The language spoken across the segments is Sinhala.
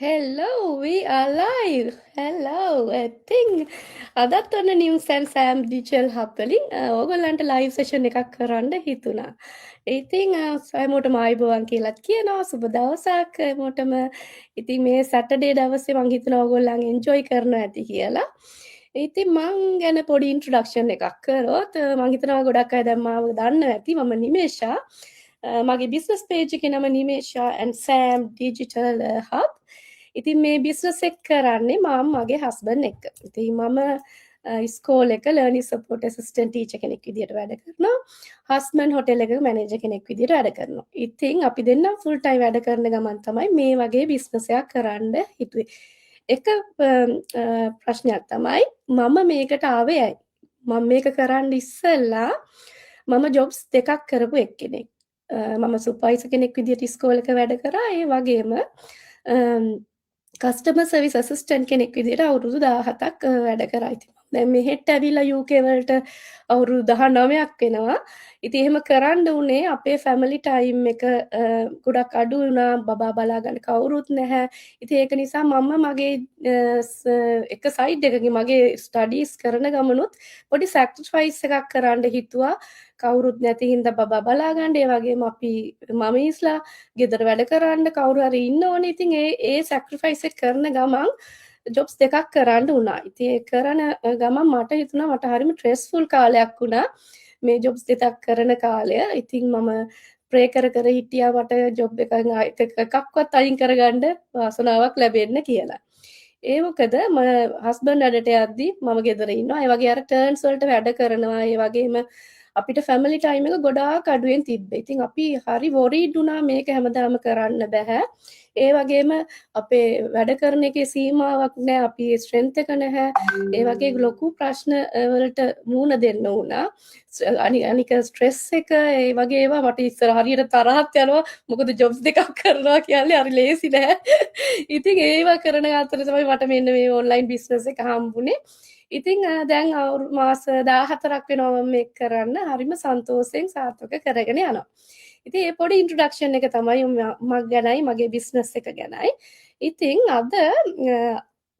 Hello, we are live. Hello. I think අදත් ඔන්න news and Sam digital hub වලින් ඕගොල්ලන්ට ලයිව් සෙෂන් එකක් කරන්න හිතුණා. ඉතින් හැමෝටම ආයුබෝවන් කියලාත් කියනවා. සුබ දවසක් හැමෝටම. ඉතින් මේ සැටර්ඩේ දවසේ මං හිතනවා ඕගොල්ලන් එන්ජොයි කරනවා ඇති කියලා. ඉතින් මං ගැන පොඩි ඉන්ට්‍රොඩක්ෂන් එකක් කරොත් මං හිතනවා ගොඩක් අය දැන් මාව දන්නවා ඇති. මම නිමේෂා. මගේ බිස්නස් පේජ් එකේ නම Nimesha and Sam digital hub. ඉතින් මේ බිස්නස් එක කරන්නේ මම මගේ හස්බන්ඩ් එක්ක. ඉතින් මම ඉස්කෝලේ එක ලර්නින් සපෝට් ඇසිස්ටන්ට් ටීචර් කෙනෙක් විදියට වැඩ කරනවා. හස්බන්ඩ් හොටෙල් එකක මැනේජර් කෙනෙක් විදියට වැඩ කරනවා. ඉතින් අපි දෙන්නා ෆුල් ටයිම් වැඩ කරන ගමන් තමයි මේ වගේ බිස්නස් එකක් කරන්න හිතුවේ. එක ප්‍රශ්නයක් තමයි මම මේකට ආවේ ඇයි? මම මේක කරන්න ඉස්සෙල්ලා මම ජොබ්ස් දෙකක් කරපු එක්කෙනෙක්. මම සුපර්වයිසර් කෙනෙක් විදියට ඉස්කෝලේක වැඩ කරා. ඒ වගේම කස්ටමර් සර්විස් ඇසිස්ටන්ට් කෙනෙක් විදියට අවුරුදු 17ක් වැඩ කරා. ඉතින් දැන් මෙහෙට ඇවිල්ලා UK වලට අවුරුදු 19ක් වෙනවා. ඉතින් එහෙම කරන්න උනේ අපේ ෆැමිලි ටයිම් එක ගොඩක් අඩු වුණා. බබා බලා ගන්න කවුරුත් නැහැ. ඉතින් ඒක නිසා මම මගේ එක සයිඩ් එකකින් මගේ ස්ටඩීස් කරන ගමනුත් පොඩි සැක්‍රිෆයිස් එකක් කරන්න හිතුවා. කවුරුත් නැති හින්දා බබා බලා ගන්න. ඒ වගේම අපි මම ඉස්ලා ගෙදර වැඩ කරන්න කවුරු හරි ඉන්න ඕනේ. ඉතින් ඒ සැක්‍රිෆයිස් එක කරන ගමන් ජොබ්ස් දෙකක් කරන්න වුණා. ඉතින් ඒ කරන ගමන් මට හිතුණා මට හරිම ස්ට්‍රෙස්ෆුල් කාලයක් වුණා මේ ජොබ්ස් දෙකක් කරන කාලය. ඉතින් මම ප්‍රේ කර හිටියා මට ජොබ් එකක්වත් අයින් කරගන්න වාසනාවක් ලැබෙන්න කියලා. ඒ මොකද හස්බන්ඩ් වැඩට යද්දි මම ගෙදර ඉන්නවා. ඒ වගේ අර ටර්න්ස් වලට වැඩ කරනවා. ඒ වගේම අපිට ෆැමිලි ටයිම් එක ගොඩාක් අඩුවෙන් තිබ්බේ. ඉතින් අපි හරි වොරීඩ් වුණා මේක හැමදාම කරන්න බෑ. ඒ වගේම අපේ වැඩ කරන එකේ සීමාවක් නැහැ. අපි ස්ට්‍රෙන්ත් එක නැහැ. ඒ වගේ ලොකු ප්‍රශ්න වලට මුහුණ දෙන්න වුණා. අනික ස්ට්‍රෙස් එක ඒ වගේ ඒවා මට ඉස්සර හරියට තරහක් යනවා. මොකද ජොබ්ස් දෙකක් කරනවා කියන්නේ හරි ලේසි නෑ. ඉතින් ඒවා කරන අතර තමයි මට මෙන්න මේ ඔන්ලයින් බිස්නස් එක හම්බුනේ. ඉතින් දැන් මාස 14ක් වෙනවා මම මේක කරන්න. හරිම සන්තෝෂයෙන් සාර්ථක කරගෙන යනවා. ඉතින් මේ පොඩි ඉන්ට්‍රොඩක්ෂන් එක තමයි මම ගැනයි මගේ බිස්නස් එක ගැනයි. ඉතින් අද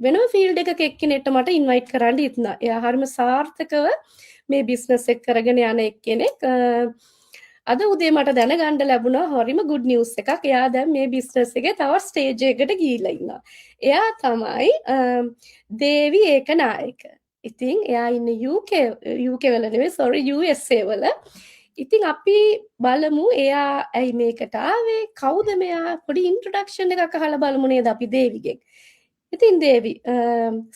වෙනම ෆීල්ඩ් එකක එක්කෙනෙක්ට මට ඉන්වයිට් කරන්න හිතුණා. එයා හරිම සාර්ථකව මේ බිස්නස් එක කරගෙන යන එක්කෙනෙක්. අද උදේ මට දැනගන්න ලැබුණා හරිම good news එකක්. එයා දැන් මේ බිස්නස් එකේ තව ස්ටේජ් එකකට ගිහිල්ලා ඉන්නවා. එයා තමයි දේවි ඒකනායක. ඉතින් එයා ඉන්නේ UK වල නෙවෙයි sorry USA වල. ඉතින් අපි බලමු එයා ඇයි මේකට ආවේ කවුද මෙයා පොඩි ඉන්ට්‍රොඩක්ෂන් එකක් අහලා බලමු නේද අපි දේවිගෙන්. ඉතින් දේවි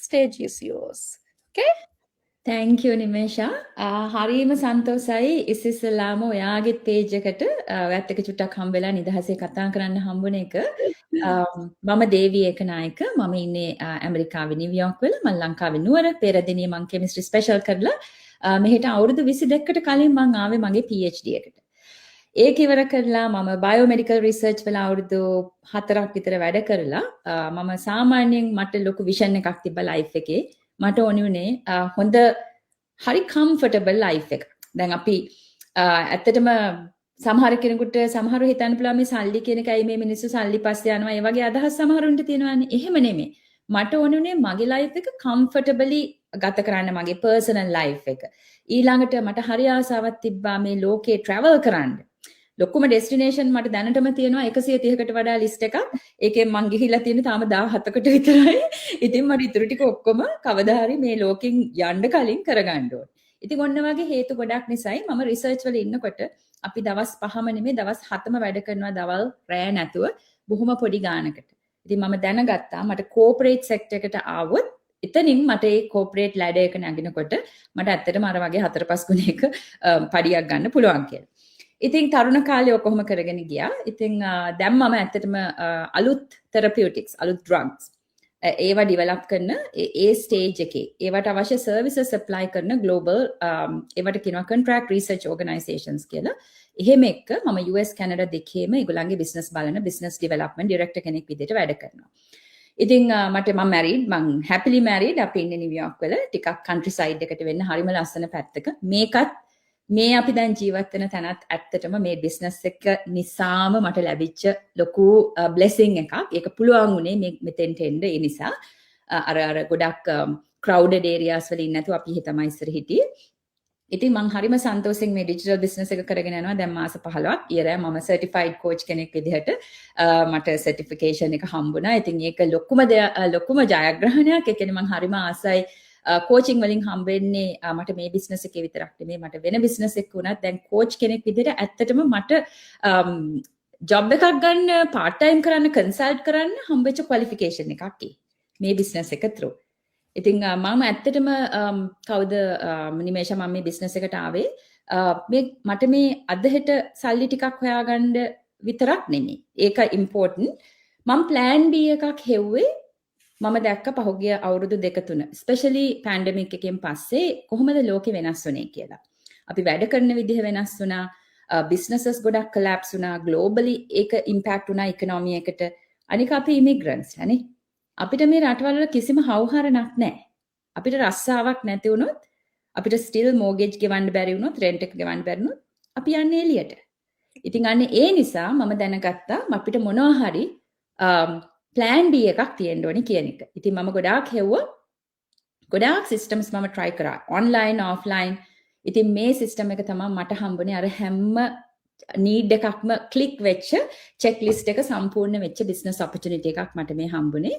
stage is yours. Okay? Thank you Nimesha. හරිම සන්තෝසයි ඉස්සෙල්ලාම ඔයාගේ page එකට ඔයත් එක්ක චුට්ටක් හම්බෙලා නිදහසේ කතා කරන්න හම්බුන එක. මම දේවි ඒකනායක. මම ඉන්නේ ඇමරිකාවේ නිව්යෝක් වල. මම ලංකාවේ නුවර පෙරදිනේ මම chemistry special කරලා මෙහෙට අවුරුදු 22කට කලින් මම ආවේ මගේ PhD එකට. ඒක ඉවර කරලා මම biomedical research වල අවුරුදු 4ක් විතර වැඩ කරලා මම සාමාන්‍යයෙන් මට ලොකු vision එකක් තිබ්බා life එකේ. මට ඕනි උනේ හොඳ හරි කම්ෆර්ටබල් ලයිෆ් එක. දැන් අපි ඇත්තටම සමහර කෙනෙකුට සමහරව හිතන්න පුළුවන් මේ සල්ලි කියන එකයි මේ මිනිස්සු සල්ලි පස්සේ යනවා. ඒ වගේ අදහස් සමහරුන්ට තියෙනවානේ. එහෙම නෙමෙයි. මට ඕනි උනේ මගේ ලයිෆ් එක කම්ෆර්ටබලි ගත කරන්න මගේ පර්සනල් ලයිෆ් එක. ඊළඟට මට හරි ආසාවක් තිබ්බා මේ ලෝකේ travel කරන්න. ලොකුම ඩෙස්ටිනේෂන් මට දැනටම තියෙනවා 130කට වඩා ලිස්ට් එකක්. ඒකෙන් මං ගිහිල්ලා තියෙන්නේ තාම 17කට විතරයි. ඉතින් මට ඉතුරු ටික ඔක්කොම කවදා හරි මේ ලෝකෙන් යන්න කලින් කරගන්න ඕනේ. ඉතින් ඔන්න වගේ හේතු ගොඩක් නිසායි මම රිසර්ච් වල ඉන්නකොට අපි දවස් 5ම නෙමෙයි දවස් 7ම වැඩ කරනවා දවල් රැය නැතුව බොහොම පොඩි ගානකට. ඉතින් මම දැනගත්තා මට කෝපරේට් සෙක්ටර් එකට ආවොත් එතනින් මට ඒ කෝපරේට් ලැඩර් එක නැගිනකොට මට ඇත්තටම අර වගේ 4-5 ගුණයක පඩියක් ගන්න පුළුවන් කියලා. ඉතින් තරුණ කාලේ ඔක්කොම කරගෙන ගියා. ඉතින් දැන් මම ඇත්තටම අලුත් therapeutics අලුත් drugs ඒවා ඩිවෙලොප් කරන ඒ ස්ටේජ් එකේ ඒවට අවශ්‍ය සර්විසස් සප්ලයි කරන ග්ලෝබල් ඒවට කියනවා contract research organizations කියලා. එහෙම එක්ක මම US කැනඩා දෙකේම ඒගොල්ලන්ගේ බිස්නස් බලන බිස්නස් ඩෙවලොප්මන්ට් ඩිරෙක්ටර් කෙනෙක් විදිහට වැඩ කරනවා. ඉතින් මම මැරිඩ් මං හැපිලි මැරිඩ් අපි ඉන්නේ නිව්යෝක් වල ටිකක් කන්ට්‍රි සයිඩ් එකට වෙන්න හරිම ලස්සන පැත්තක. මේකත් මේ අපි දැන් ජීවත් වෙන තැනත් ඇත්තටම මේ බිස්නස් එක නිසාම මට ලැබිච්ච ලොකු බ්ලෙසිං එකක්. ඒක පුළුවන් වුණේ මේ මෙතෙන්ට එන්න ඒ නිසා. අර ගොඩක් crowded areas වල ඉන්නේ නැතුව අපි හිත තමයි ඉස්සර හිටියේ. ඉතින් මං හරිම සන්තෝෂෙන් මේ ඩිජිටල් බිස්නස් එක කරගෙන යනවා. දැන් මාස 15ක් ඉයරයි මම සර්ටිෆයිඩ් කෝච් කෙනෙක් විදිහට මට සර්ටිෆිකේෂන් එක හම්බුණා. ඉතින් ඒක ලොකුම ජයග්‍රහණයක්. ඒ කියන්නේ මං හරිම ආසයි කෝචින් වලින් හම්බෙන්නේ මට මේ බිස්නස් එකේ විතරක් නෙමෙයි මට වෙන බිස්නස් එකක වුණත් දැන් කෝච් කෙනෙක් විදිහට ඇත්තටම මට ජොබ් එකක් ගන්න පාර්ට් ටයිම් කරන්න කන්සල්ට් කරන්න හම්බෙච්ච ක්වොලිෆිකේෂන් එකක් මේ බිස්නස් එක through. ඉතින් මම ඇත්තටම කවුද නිමේෂ මම මේ බිස්නස් එකට ආවේ මට මේ අදහෙට සල්ලි ටිකක් හොයාගන්න විතරක් නෙමෙයි. ඒක ඉම්පෝර්ටන්ට්. මම plan B එකක් හෙව්වේ මම දැක්ක පහුගිය අවුරුදු 2-3 ස්පෙෂලි පැන්ඩමික් එකෙන් පස්සේ කොහොමද ලෝකෙ වෙනස් වුනේ කියලා. අපි වැඩ කරන විදිහ වෙනස් වුණා, බිස්නසස් ගොඩක් කොලැප්ස් වුණා, ග්ලෝබලි ඒක ඉම්පැක්ට් වුණා ඉකොනොමි එකට. අනික අපි ඉමිග්‍රන්ට්ස් නේ. අපිට මේ රටවල කිසිම හවුහරණක් නැහැ. අපිට රස්සාවක් නැති වුණොත් අපිට ස්ටිල් මෝගේජ් ගෙවන්න බැරි වුණොත් රෙන්ට් එක ගෙවන්න බැරි වුණොත් අපි යන්නේ එළියට. ඉතින් අන්නේ ඒ නිසා මම දැනගත්තා අපිට මොනවා හරි plan B එකක් තියෙන්න ඕනේ කියන එක. ඉතින් මම ගොඩාක් හෙව්වා. ගොඩාක් systems මම try කරා. online offline. ඉතින් මේ system එක තමයි මට හම්බුනේ අර හැම need එකක්ම click වෙච්ච checklist එක සම්පූර්ණ වෙච්ච business opportunity එකක් මට මේ හම්බුනේ.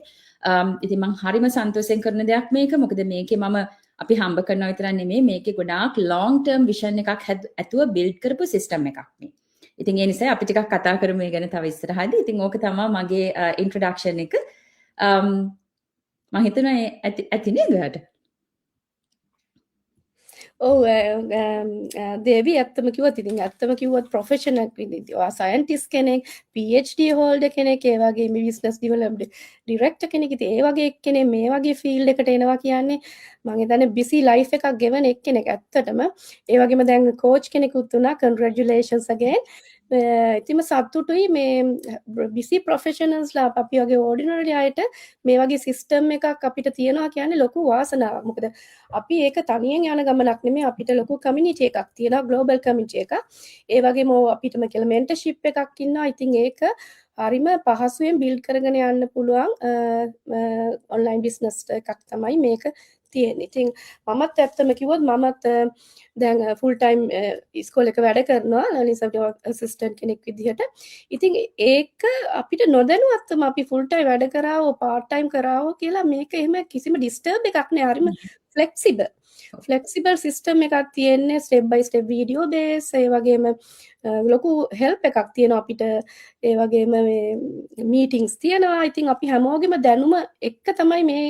ඉතින් මම හරිම සන්තෝෂෙන් කරන දෙයක් මේක. මොකද මේකේ මම අපි හම්බ කරනවා විතරක් නෙමෙයි මේකේ ගොඩාක් long term vision එකක් ඇතුව build කරපු system එකක් මේ. ඉතින් ඒ නිසා අපි ටිකක් කතා කරමු මේ ගැන තව ඉස්සරහදී. ඉතින් ඕක තමයි මගේ introduction එක. මම හිතනවා ඇති නේද ඔයාලට? ඔව් දේවි ඇත්තම කිව්වොත් ඉතින් ඇත්තම කිව්වොත් ප්‍රොෆෙෂනල් විදිහට ඔයා සයන්ටිස්ට් කෙනෙක් PhD හෝල්ඩර් කෙනෙක් ඒ වගේ මේ බිස්නස් ඩෙවලොප්ඩ් ඩිරෙක්ටර් කෙනෙක් ඉතින් ඒ වගේ කෙනෙක් මේ වගේ ෆීල්ඩ් එකට එනවා කියන්නේ මම හිතන්නේ බිසි ලයිෆ් එකක් ගෙවන එක්කෙනෙක් ඇත්තටම ඒ වගේම දැන් කෝච් කෙනෙකුත් වුණා කන්ග්‍රැචුලේෂන්ස් again ඉතින්ම සතුටුයි මේ බිසි ප්‍රොෆෙෂනල්ස්ලා අපි වගේ ඕඩිනරි අයට මේ වගේ සිස්ටම් එකක් අපිට තියෙනවා කියන්නේ ලොකු වාසනාවක්. මොකද අපි ඒක තනියෙන් යන ගමනක් නෙමෙයි අපිට ලොකු කමියුනිටි එකක් තියෙනවා ග්ලෝබල් කමියුනිටි එකක්. ඒ වගේම අපිටම කියලා මෙන්ටර්ෂිප් එකක් ඉන්නවා. ඉතින් ඒක හරිම පහසුවෙන් බිල්ඩ් කරගෙන යන්න පුළුවන් ඔන්ලයින් බිස්නස් එකක් තමයි මේක තියෙන්නේ. ඉතින් මමත් ඇත්තම කිව්වොත් මමත් දැන් ෆුල් ටයිම් ඉස්කෝලේ එක වැඩ කරනවා ලර්නින් සබ්ජෙක්ට් ඇසිස්ටන්ට් කෙනෙක් විදිහට. ඉතින් ඒක අපිට නොදැනුවත්වම අපි ෆුල් ටයිම් වැඩ කරාවෝ පාර්ට් ටයිම් කරාවෝ කියලා මේක එහෙම කිසිම ඩිස්ටර්බ් එකක් නෑ. හරිම ෆ්ලෙක්සිබල් සිස්ටම් එකක් තියෙන්නේ ස්ටෙප් බයි ස්ටෙප් වීඩියෝ බේස් ඒ වගේම ලොකු හෙල්ප් එකක් තියෙනවා අපිට ඒ වගේම මේ මීටින්ග්ස් තියෙනවා. ඉතින් අපි හැමෝගෙම දැනුම එක්ක තමයි මේ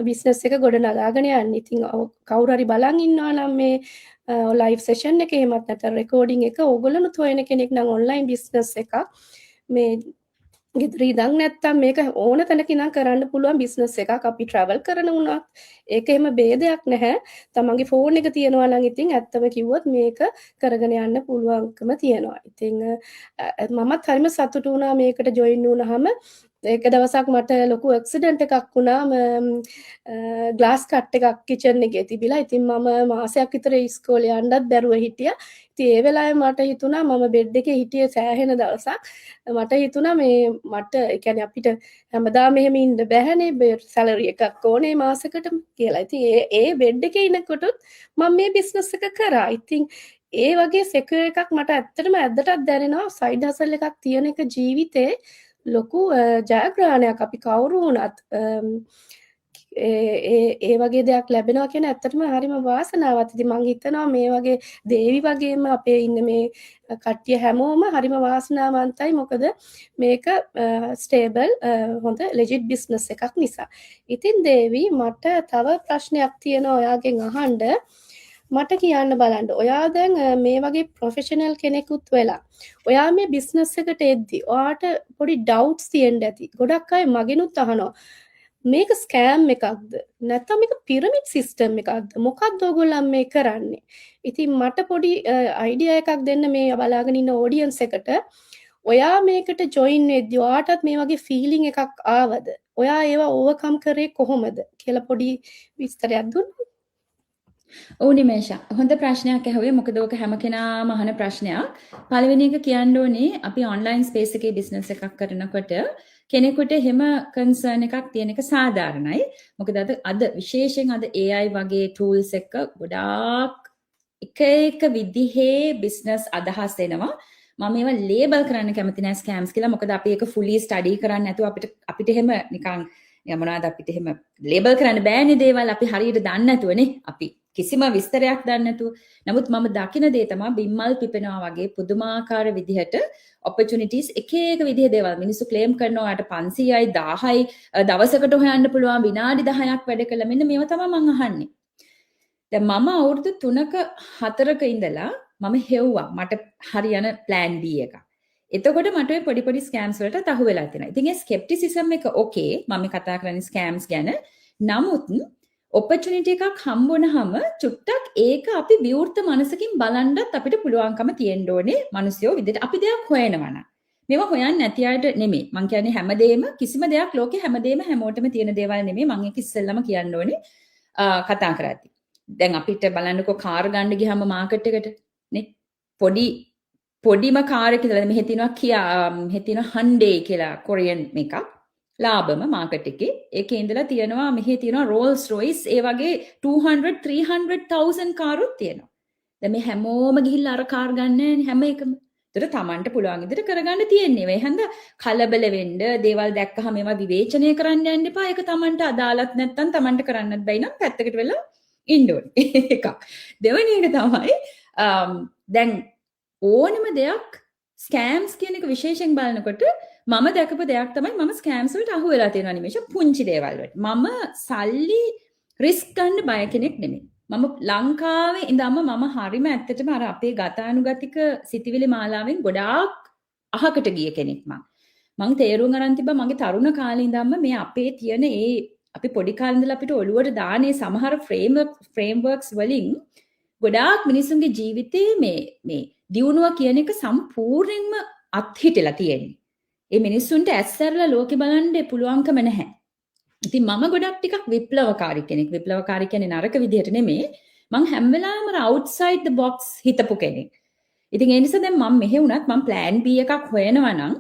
බිස්නස් එක ගොඩනගාගෙන යන්නේ. ඉතින් කවුරු හරි බලන් ඉන්නවා නම් මේ ලයිව් සෙෂන් එක එහෙමත් නැත්නම් රෙකෝඩින් එක ඕගොල්ලොනුත් හොයන කෙනෙක් නම් ඔන්ලයින් බිස්නස් එකක් මේ ගෙදර ඉඳන් නැත්තම් මේක ඕන තැනක ඉඳන් කරන්න පුළුවන් බිස්නස් එකක්. අපි ට්‍රැවල් කරන වුණත් ඒක එහෙම ભેදයක් නැහැ. තමන්ගේ ෆෝන් එක තියෙනවා නම් ඉතින් ඇත්තම කිව්වොත් මේක කරගෙන යන්න පුළුවන්කම තියෙනවා. ඉතින් මමත් හරිම සතුටු වුණා මේකට ජොයින් වුණාම. එක දවසක් මට ලොකු ඇක්සිඩන්ට් එකක් වුණා. ග්ලාස් කට් එකක් කිචන් එකේ තිබිලා. ඉතින් මම මාසයක් විතර ඉස්කෝලේ යන්නත් බැරුව හිටියා. ඉතින් ඒ වෙලාවේ මට හිතුණා මම බෙඩ් එකේ හිටියේ සෑහෙන දවසක්. මට හිතුණා මේ මට ඒ කියන්නේ අපිට හැමදාම මෙහෙම ඉන්න බැහැනේ සැලරි එකක් ඕනේ මාසෙකට කියලා. ඉතින් ඒ බෙඩ් එකේ ඉනකොට මම මේ බිස්නස් එක කරා. ඉතින් ඒ වගේ සෙකියුර් එකක් මට ඇත්තටම ඇද්දටත් දැනෙනවා. සයිඩ් හසල් එකක් තියෙන එක ජීවිතේ ලොකු ජයග්‍රහණයක්. අපි කවුරු වුණත් ඒ වගේ දෙයක් ලැබෙනවා කියන ඇත්තටම හරිම වාසනාවක්. ඉතින් මම හිතනවා මේ වගේ දේවි වගේම අපේ ඉන්න මේ කට්ටිය හැමෝම හරිම වාසනාවන්තයි. මොකද මේක ස්ටේබල් හොඳ ලෙජිට් බිස්නස් එකක් නිසා. ඉතින් දේවි මට තව ප්‍රශ්නයක් තියෙනවා ඔයාගෙන් අහන්න. මට කියන්න බලන්න. ඔයා දැන් මේ වගේ ප්‍රොෆෙෂනල් කෙනෙකුත් වෙලා ඔයා මේ බිස්නස් එකට එද්දි ඔයාට පොඩි ඩවුට්ස් තියෙන්න ඇති. ගොඩක් අය මගෙනුත් අහනවා මේක ස්කෑම් එකක්ද නැත්නම් මේක පිරමිඩ් සිස්ටම් එකක්ද මොකක්ද ඔයගොල්ලන් මේ කරන්නේ? ඉතින් මට පොඩි අයිඩියා එකක් දෙන්න මේ බලාගෙන ඉන්න ඔඩියන්ස් එකට. ඔයා මේකට ජොයින් වෙද්දි ඔයාටත් මේ වගේ ෆීලිං එකක් ආවද? ඔයා ඒවා ඕවර්කම් කරේ කොහොමද කියලා පොඩි විස්තරයක් දුන්නොත්. ඔව් නිමේෂා. හොඳ ප්‍රශ්නයක් ඇහුවේ. මොකද ඕක හැම කෙනාම අහන ප්‍රශ්නයක්. පළවෙනි එක කියන්න ඕනේ අපි ඔන්ලයින් ස්පේස් එකේ බිස්නස් එකක් කරනකොට කෙනෙකුට එහෙම කන්සර්න් එකක් තියෙන එක සාධාරණයි. මොකද අද විශේෂයෙන් අද AI වගේ tools එක ගොඩාක් එක විදිහේ බිස්නස් අදහස් එනවා. මම ඒවා ලේබල් කරන්න කැමති නැහැ ස්කෑම්ස් කියලා. මොකද අපි ඒක fully study කරන්නේ නැතුව අපිට එහෙම නිකන් මොනවාද අපිට එහෙම ලේබල් කරන්න බෑනේ දේවල්. අපි හරියට දන්නේ නැතුවනේ. අපි කිසිම විස්තරයක් දන්නේ නැතුව. නමුත් මම දකින දේ තමයි බිම්මල් පිපෙනවා වගේ පුදුමාකාර විදිහට opportunities එක විදිහේ දේවල් මිනිස්සු ක්ලේම් කරනවා යට 500යි 1000යි දවසකට හොයන්න පුළුවන් විනාඩි 10ක් වැඩ කළා. මෙන්න මේව තමයි මම අහන්නේ. දැන් මම අවුරුදු 3ක 4ක ඉඳලා මම හෙව්වා මට හරියන plan B එකක්. එතකොට මට ඔය පොඩි ස්කෑම්ස් වලට අහු වෙලා තියෙනවා. ඉතින් ඒ ස්කෙප්ටිසිසම් එක ඕකේ මම කතා කරන්නේ ස්කෑම්ස් ගැන. නමුත් opportunity එකක් හම්බුනහම චුට්ටක් ඒක අපි විවෘත මනසකින් බලන්නත් අපිට පුළුවන්කම තියෙන්න ඕනේ. මිනිස්සුયો විදිහට අපි දෙයක් හොයනවා නම්. මේවා හොයන්නේ නැති අයට නෙමෙයි. මං කියන්නේ හැමදේම කිසිම දෙයක් ලෝකේ හැමදේම හැමෝටම තියෙන දේවල් නෙමෙයි. මං ඒක ඉස්සෙල්ලම කියන්න ඕනේ කතා කරද්දි. දැන් අපිට බලන්නකෝ කාර් ගන්න ගියාම මාකට් එකට නේ පොඩිම කාර් එකක ඉඳලා මෙහෙ තියෙනවා Hyundai කියලා කොරියන් එකක් ලාභම මාකට් එකේ ඒකේ ඉඳලා තියෙනවා මෙහෙ තියෙනවා Rolls Royce ඒ වගේ 200-300,000 කාරුත් තියෙනවා. දැන් මේ හැමෝම ගිහිල්ලා අර කාර් ගන්න හැම එකම. ඒතර Tamanට පුළුවන් විදිහට කරගන්න තියෙන්නේ. ඒ හන්ද කලබල වෙන්න දේවල් දැක්කහම ඒවා විවේචනය කරන්න යන්න එපා. ඒක Tamanට අදාළත් නැත්නම් Tamanට කරන්නත් බැයි නම් පැත්තකට වෙලා ඉන්න ඕනේ. එකක්. දෙවෙනි එක තමයි දැන් ඕනම දෙයක් ස්කෑම්ස් කියන එක විශේෂයෙන් බලනකොට මම දැකපු දෙයක් තමයි මම ස්කෑම්ස් වලට අහු වෙලා තියෙනවා නිමේෂ පුංචි දේවල් වලට. මම සල්ලි රිස්ක් ගන්න බය කෙනෙක් නෙමෙයි. මම ලංකාවේ ඉඳන්ම මම හරිම ඇත්තටම අර අපේ ගතානුගතික සිතිවිලි මාලාවෙන් ගොඩාක් අහකට ගිය කෙනෙක් මම තේරුම් අරන් තිබ්බා මගේ තරුණ කාලේ ඉඳන්ම මේ අපේ තියෙන අපි පොඩි කාලේ ඉඳලා අපිට ඔළුවට දානේ සමහර ෆ්‍රේම්වර්ක්ස් වලින් ගොඩාක් මිනිස්සුන්ගේ ජීවිතේ මේ දියුණුව කියන එක සම්පූර්ණයෙන්ම අත්හිටලා තියෙන්නේ. ඒ මිනිස්සුන්ට ඇස්සරලා ලෝකෙ බලන්න පුළුවන්කම නැහැ. ඉතින් මම ගොඩක් ටිකක් විප්ලවකාරී කෙනෙක්. විප්ලවකාරී කියන්නේ නරක විදිහට නෙමෙයි. මං හැම වෙලාවෙම outside the box හිතපු කෙනෙක්. ඉතින් ඒ නිසා දැන් මම මෙහෙ වුණත් මම plan B එකක් හොයනවා නම්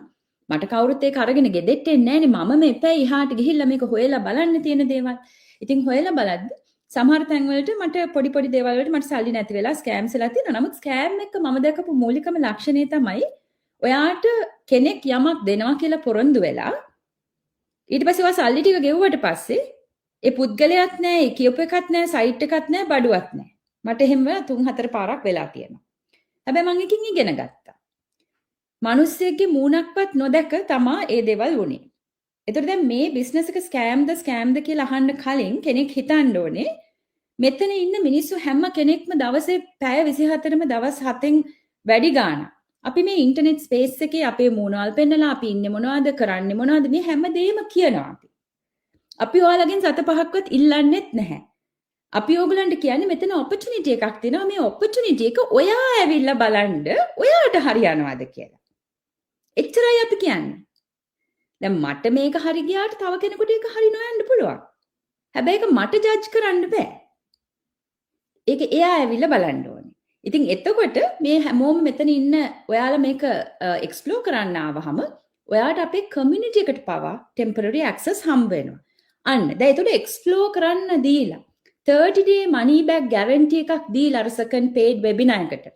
මට කවුරුත් ඒක අරගෙන ගෙදෙට්ට එන්නේ නැහැ නේ. මම මෙපැයි ඉහාට ගිහිල්ලා මේක හොයලා බලන්න තියෙන දේවල්. ඉතින් හොයලා බලද්දි සමහර තැන්වලට මට පොඩි දේවල් වලට මට සල්ලි නැති වෙලා ස්කෑම්ස් වෙලා තියෙනවා. නමුත් ස්කෑම් එක මම දැකපු මූලිකම ලක්ෂණය තමයි ඔයාට කෙනෙක් යමක් දෙනවා කියලා පොරොන්දු වෙලා ඊට පස්සේ ඔයා සල්ලි ටික ගෙවුවට පස්සේ ඒ පුද්ගලයාත් නැහැ, ඒ කියපු එකත් නැහැ, සයිට් එකත් නැහැ, බඩුවත් නැහැ. මට එහෙම 3-4 පාරක් වෙලා තියෙනවා. හැබැයි මම එකකින් ඉගෙන ගත්තා. මිනිස්සෙක්ගේ මූණක්වත් නොදැක තමා ඒ දේවල් වුනේ. එතකොට දැන් මේ බිස්නස් එක ස්කෑම්ද කියලා අහන්න කලින් කෙනෙක් හිතන්න ඕනේ මෙතන ඉන්න මිනිස්සු හැම කෙනෙක්ම දවසේ පැය 24ම දවස් 7න් වැඩි ගාණක් අපි මේ ඉන්ටර්නෙට් ස්පේස් එකේ අපේ මූණවල් පෙන්නලා අපි ඉන්නේ මොනවද කරන්නේ මොනවද මේ හැමදේම කියනවා අපි ඔයාලගෙන් 7-5ක්වත් ඉල්ලන්නෙත් නැහැ. අපි ඕගලන්ට කියන්නේ මෙතන ඔපචුනිටි එකක් තියෙනවා මේ ඔපචුනිටි එක ඔයා ඇවිල්ලා බලන්න ඔයාට හරියනවාද කියලා. එච්චරයි අපි කියන්නේ. දැන් මට මේක හරි ගියාට තව කෙනෙකුට ඒක හරි නොයන්න පුළුවන්. හැබැයි ඒක මට ජජ් කරන්න බෑ. ඒක එයා ඇවිල්ලා බලන්න ඕනේ. ඉතින් එතකොට මේ හැමෝම මෙතන ඉන්න ඔයාලා මේක එක්ස්ප්ලෝර් කරන්න ආවහම ඔයාට අපේ කමියුනිටි එකට පවා ටෙම්පරරි ඇක්සස් හම්බ වෙනවා. අන්න දැන් ඒකට එක්ස්ප්ලෝර් කරන්න දීලා 30 day money back guarantee එකක් දීලා අර second paid webinar එකට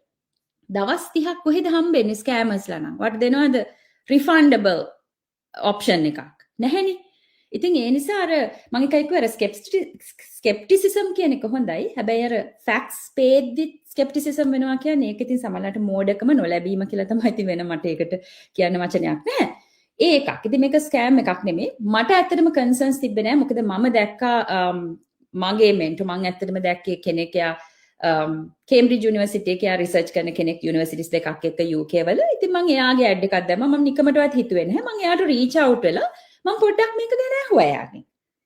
දවස් 30ක් කොහෙද හම්බෙන්නේ ස්කෑමර්ස්ලා නම්. වට දෙනවද refundable option එකක් නැහැනේ. ඉතින් ඒ නිසා අර මම එකයි කිව්වා skepticism කියන එක හොඳයි. හැබැයි අර facts පේද්දි skepticism වෙනවා කියන්නේ ඒක ඉතින් සමහරවිට මෝඩකම නොලැබීම කියලා තමයි ඉතින් වෙන මට ඒකට කියන්න වචනයක් නැහැ. ඒකක්. ඉතින් මේක ස්කෑම් එකක් නෙමෙයි. මට ඇත්තටම කන්සර්න්ස් තිබ්බේ නැහැ. මොකද මම දැක්කා මගේ මෙන්ටර් මම ඇත්තටම දැක්කේ කෙනෙක් යා කේම්බ්‍රිජ් යුනිවර්සිටි එකේ රිසර්ච් කරන කෙනෙක් යුනිවර්සිටිස් දෙකක් එක්ක UK වල. ඉතින් මම එයාගේ ඇඩ් එකක් දැම්මා. මම නිකමටවත් හිතුවේ නැහැ. මම එයාට රීච් අවුට් වෙලා මම පොඩ්ඩක් මේක ගැන ඇහුවා යාගෙන්.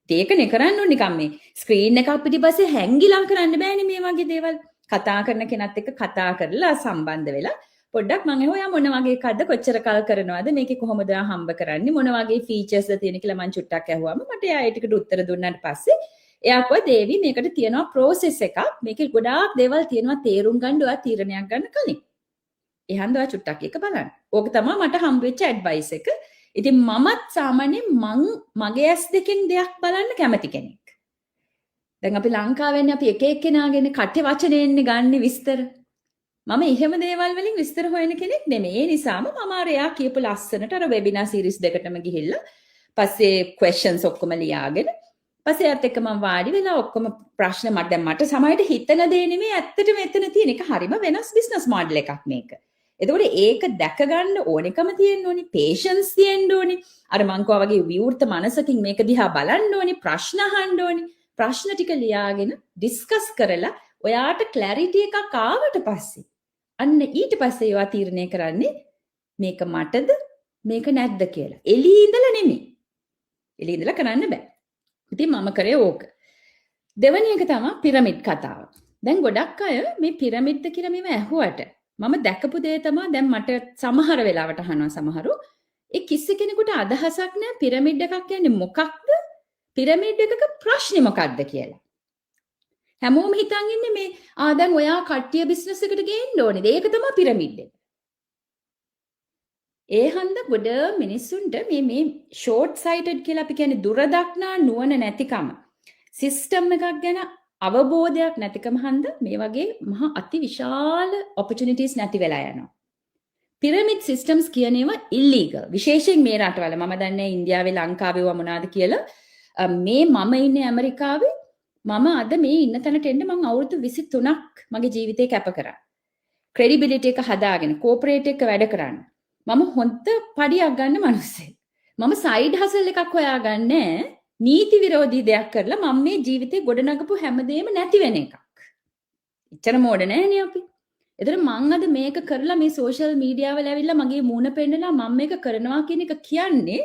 ඒකනේ කරන්න ඕනේ නිකම් මේ ස්ක්‍රීන් එකක් පිටිපස්සේ හැංගිලා කරන්න බෑනේ මේ වගේ දේවල්. කතා කරන කෙනත් එක්ක කතා කරලා සම්බන්ධ වෙලා පොඩ්ඩක් මම එහුවා මොන වගේ එකක්ද කොච්චර කල් කරනවද මේකේ කොහොමද හම්බ කරන්නේ මොන වගේ ෆීචර්ස්ද තියෙන කියලා මම චුට්ටක් ඇහුවාම මට එයා ඒ ටිකට උත්තර දුන්නාට පස්සේ එයා කිව්වා දේවි මේකට තියෙනවා process එකක්. මේකේ ගොඩාක් දේවල් තියෙනවා තේරුම් ගන්න ඔයා තීරණයක් ගන්න කලින්. එහෙනම් ඔයා චුට්ටක් එක බලන්න. ඕක තමයි මට හම්බ වෙච්ච ඇඩ්වයිස් එක. ඉතින් මමත් සාමාන්‍යයෙන් මගේ ඇස් දෙකෙන් දෙයක් බලන්න කැමති කෙනෙක්. දැන් අපි ලංකාවෙන්නේ අපි එක එක්කෙනාගෙන කටේ වචනේන්නේ ගන්න විස්තර. මම එහෙම දේවල් වලින් විස්තර හොයන කෙනෙක් නෙමෙයි. ඒ නිසාම මම අර එයා කියපු ලස්සනට අර වෙබිනාර් සීරීස් දෙකටම ගිහිල්ලා පස්සේ questions ඔක්කොම ලියාගෙන පස්සේ එයාත් එක්ක මම වාඩි වෙලා ඔක්කොම ප්‍රශ්න මට සමහරට හිතන දේ නෙමෙයි ඇත්තටම එතන තියෙන එක හරිම වෙනස් බිස්නස් මොඩල් එකක් මේක. එතකොට ඒක දැක ගන්න ඕනෙකම තියෙන්න ඕනි, patience තියෙන්න ඕනි. අර මං කෝ වගේ විවෘත මනසකින් මේක දිහා බලන්න ඕනි, ප්‍රශ්න අහන්න ඕනි. ප්‍රශ්න ටික ලියාගෙන ඩිස්කස් කරලා ඔයාට ක්ලැරිටි එකක් ආවට පස්සේ අන්න ඊට පස්සේ ඒවා තීරණය කරන්නේ මේක මටද මේක නැද්ද කියලා. එළියේ ඉඳලා නෙමෙයි. එළියේ ඉඳලා කරන්න බෑ. ඉතින් මම කරේ ඕක. දෙවෙනි එක තමයි පිරමිඩ් කතාව. දැන් ගොඩක් අය මේ පිරමිඩ්ද කියලා මෙව ඇහුවට මම දැකපු දේ තමයි දැන් මට සමහර වෙලාවට අහනවා සමහරු ඒ කිසි කෙනෙකුට අදහසක් නැහැ පිරමිඩ් එකක් කියන්නේ මොකක්ද? පිරමිඩ් එකක ප්‍රශ්නේ මොකක්ද කියලා. හැමෝම හිතන් ඉන්නේ මේ දැන් ඔයා කට්ටිය බිස්නස් එකට ගේන්න ඕනේ. ඒක තමයි පිරමිඩ් එක. ඒ හන්ද ගොඩ මිනිස්සුන්ට මේ ෂෝට් සයිටඩ් කියලා අපි කියන්නේ දුර දක්නා නුවණ නැතිකම. සිස්ටම් එකක් ගැන අවබෝධයක් නැතිකම හන්ද මේ වගේ මහා අති විශාල ඔපචුනිටිස් නැති වෙලා යනවා. පිරමිඩ් සිස්ටම්ස් කියන ඒවා ඉල්ලීගල්. විශේෂයෙන් මේ රටවල මම දන්නේ ඉන්දියාවේ ලංකාවේ මොනවාද කියලා. මේ මම ඉන්නේ ඇමරිකාවේ මම අද මේ ඉන්න තැනට එන්න මම අවුරුදු 23ක් මගේ ජීවිතේ කැප කරා. ක්‍රෙඩිබිලිටි එක හදාගෙන කෝපරේට් එක වැඩ කරන්න. මම හොඳ පඩියක් ගන්න මිනිස්සෙක්. මම සයිඩ් හසල් එකක් හොයාගන්නේ නීති විරෝධී දෙයක් කරලා මම මේ ජීවිතේ ගොඩනගපු හැමදේම නැති වෙන එකක්. එච්චර මෝඩ නෑනේ අපි. ඒතර මං අද මේක කරලා මේ සෝෂල් මීඩියා වල ඇවිල්ලා මගේ මූණ පෙන්නලා මම මේක කරනවා කියන එක කියන්නේ